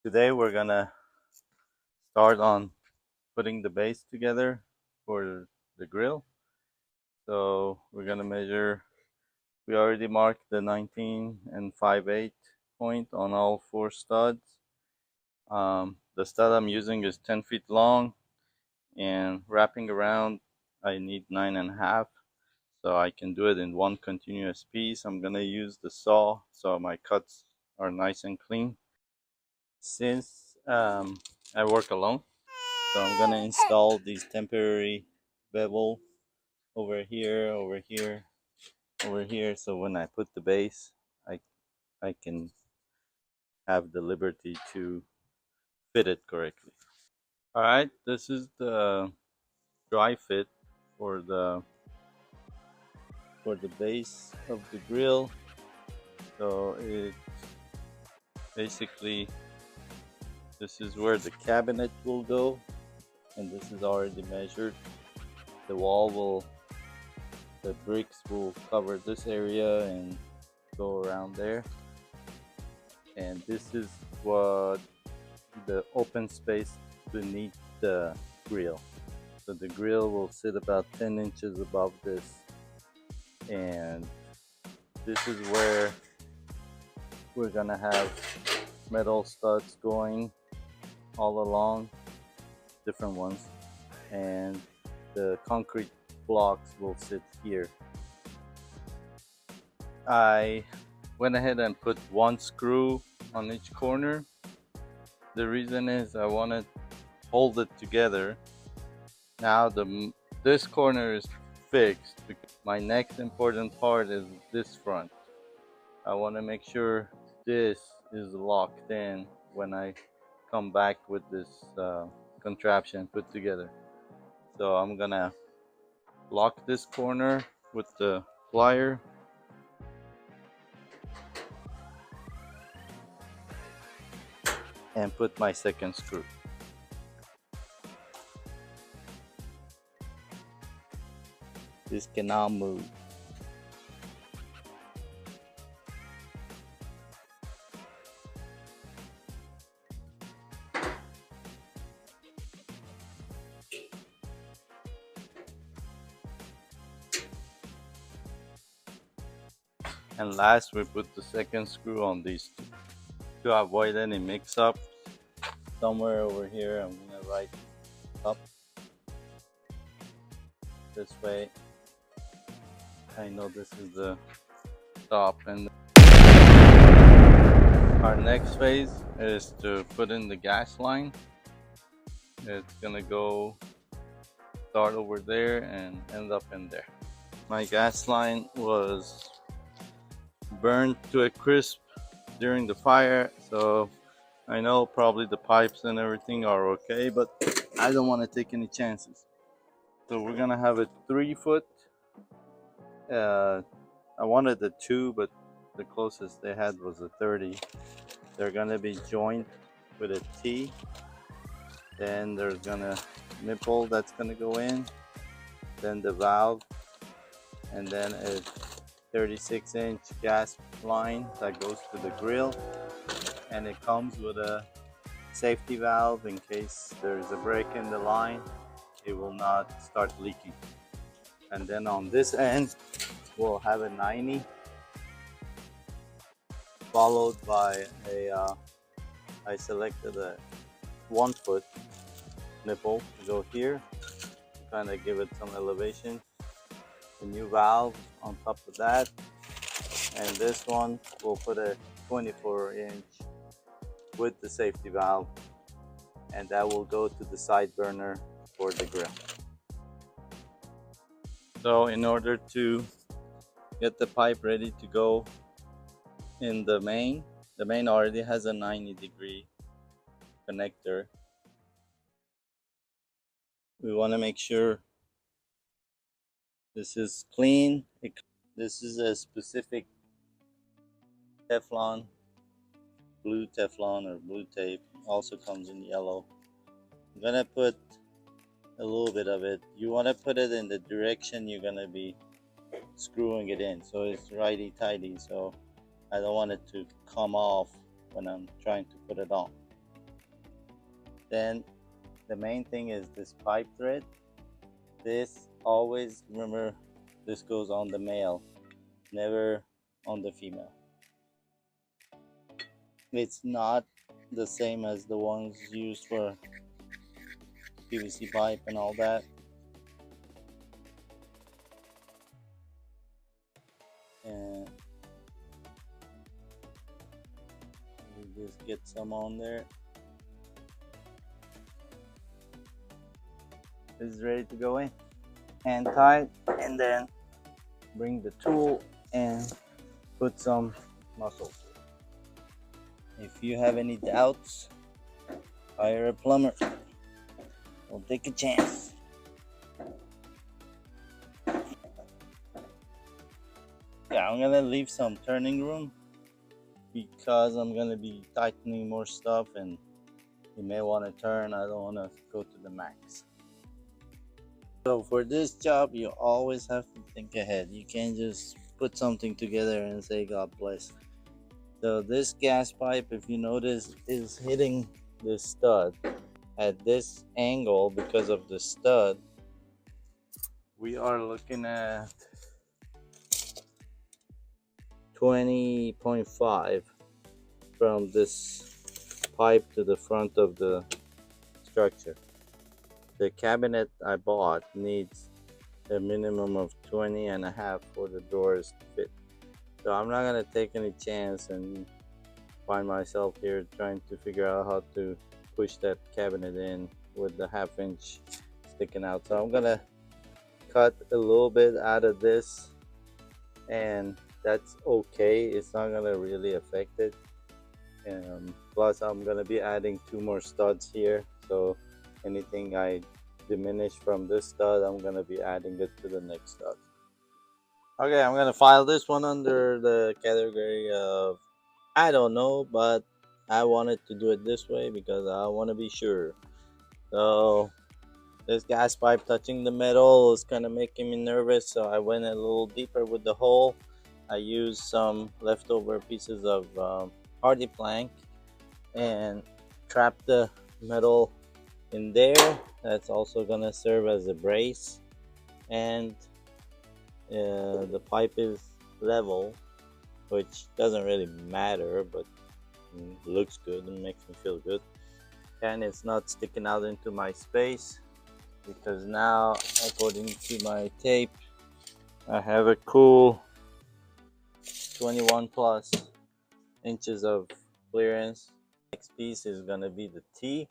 Today we're gonna start on putting the base together for the grill. So we're gonna measure, we already marked the 19 and 5/8 point on all four studs. The stud I'm using is 10 feet long, and wrapping around I need 9.5, so I can do it in one continuous piece. I'm gonna use the saw so my cuts are nice and clean. Since I work alone, so I'm gonna install these temporary bevel over here, over here, over here. So when I put the base, I I can have the liberty to fit it correctly. All right, this is the dry fit for the base of the grill. So it basically, this is where the cabinet will go, and this is already measured. The wall will, the bricks will cover this area and go around there. And this is what the open space beneath the grill. So the grill will sit about 10 inches above this, and this is where we're gonna have metal studs going all along, different ones, and the concrete blocks will sit here. I went ahead and put one screw on each corner. The reason is I want to hold it together. Now this corner is fixed. My next important part is this front. I want to make sure this is locked in when I come back with this contraption put together. So I'm gonna lock this corner with the plier and put my second screw. This cannot move. And last, we put the second screw on these two to avoid any mix-up. Somewhere over here, I'm gonna write up this way. I know this is the top, and our next phase is to put in the gas line. It's gonna go start over there and end up in there. My gas line was burned to a crisp during the fire, so I know probably the pipes and everything are okay, but I don't want to take any chances. So we're gonna have a 3 foot. I wanted a 2, but the closest they had was a 30. They're gonna be joined with a T. Then there's gonna nipple that's gonna go in, then the valve, and then a 36-inch gas line that goes to the grill, and it comes with a safety valve in case there's a break in the line, it will not start leaking. And then on this end, we'll have a 90, followed by I selected a 1 foot nipple to go here, to kind of give it some elevation. A new valve on top of that, and this one we'll put a 24-inch with the safety valve, and that will go to the side burner for the grill. So in order to get the pipe ready to go in the main already has a 90-degree connector. We want to make sure this is clean. This is a specific Teflon, blue Teflon or blue tape, also comes in yellow. I'm gonna put a little bit of it. You want to put it in the direction you're gonna be screwing it in, so it's righty tighty, so I don't want it to come off when I'm trying to put it on. Then the main thing is this pipe thread. This always, remember, this goes on the male, never on the female. It's not the same as the ones used for PVC pipe and all that. And we just get some on there. This is ready to go in. Hand tight, and then bring the tool and put some muscle. If you have any doubts, hire a plumber. Don't take a chance. Yeah, I'm gonna leave some turning room because I'm gonna be tightening more stuff and you may want to turn. I don't want to go to the max. So for this job, you always have to think ahead. You can't just put something together and say God bless. So this gas pipe, if you notice, is hitting this stud at this angle because of the stud. We are looking at 20.5 from this pipe to the front of the structure. The cabinet I bought needs a minimum of 20.5 for the doors to fit. So I'm not gonna take any chance and find myself here trying to figure out how to push that cabinet in with the 1/2 inch sticking out. So I'm gonna cut a little bit out of this, and that's okay. It's not gonna really affect it. Plus I'm gonna be adding 2 more studs here, so anything I diminish from this stud, I'm gonna be adding it to the next stud. Okay, I'm gonna file this one under the category of I don't know, but I wanted to do it this way because I want to be sure. So this gas pipe touching the metal is kind of making me nervous, so I went a little deeper with the hole. I used some leftover pieces of hardy plank and trapped the metal in there. That's also gonna serve as a brace, and the pipe is level, which doesn't really matter, but looks good and makes me feel good. And it's not sticking out into my space because now, according to my tape, I have a cool 21 plus inches of clearance. Next piece is gonna be the T,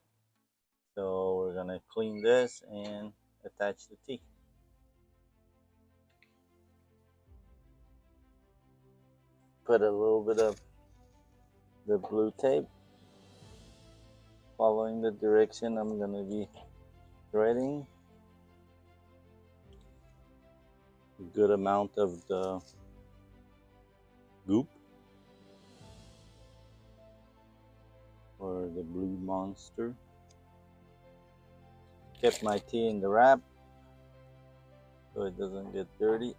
so we're gonna clean this and attach the T. Put a little bit of the blue tape, following the direction I'm gonna be threading. A good amount of the goop or the blue monster. Kept my tea in the wrap so it doesn't get dirty.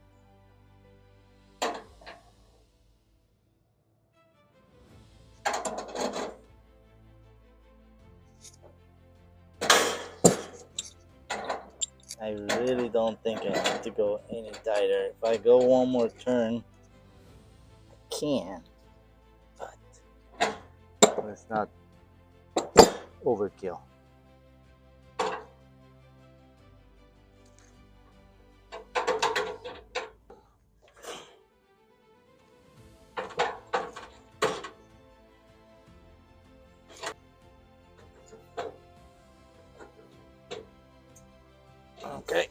I really don't think I need to go any tighter. If I go one more turn, I can, but let's not overkill. Okay,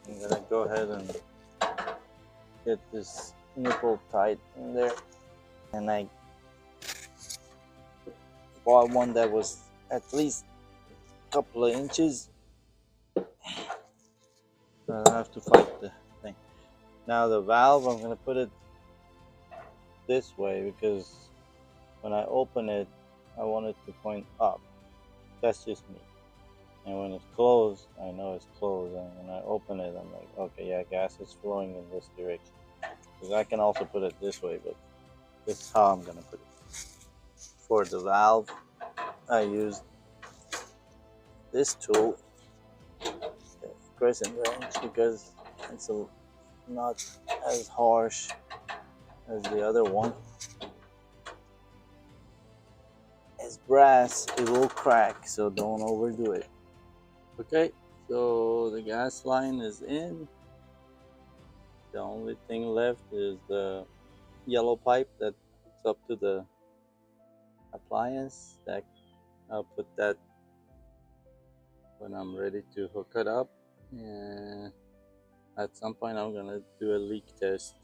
I'm gonna go ahead and get this nipple tight in there, and I bought one that was at least a couple of inches. I don't have to fight the thing. Now the valve, I'm gonna put it this way because when I open it, I want it to point up. That's just me. And when it's closed, I know it's closed. And when I open it, I'm like, okay, yeah, gas is flowing in this direction. Because I can also put it this way, but this is how I'm gonna put it. For the valve, I used this tool, the crescent wrench, because it's not as harsh as the other one. It's brass, it will crack, so don't overdo it. Okay, so the gas line is in. The only thing left is the yellow pipe that's up to the appliance. That I'll put that when I'm ready to hook it up. And at some point I'm gonna do a leak test.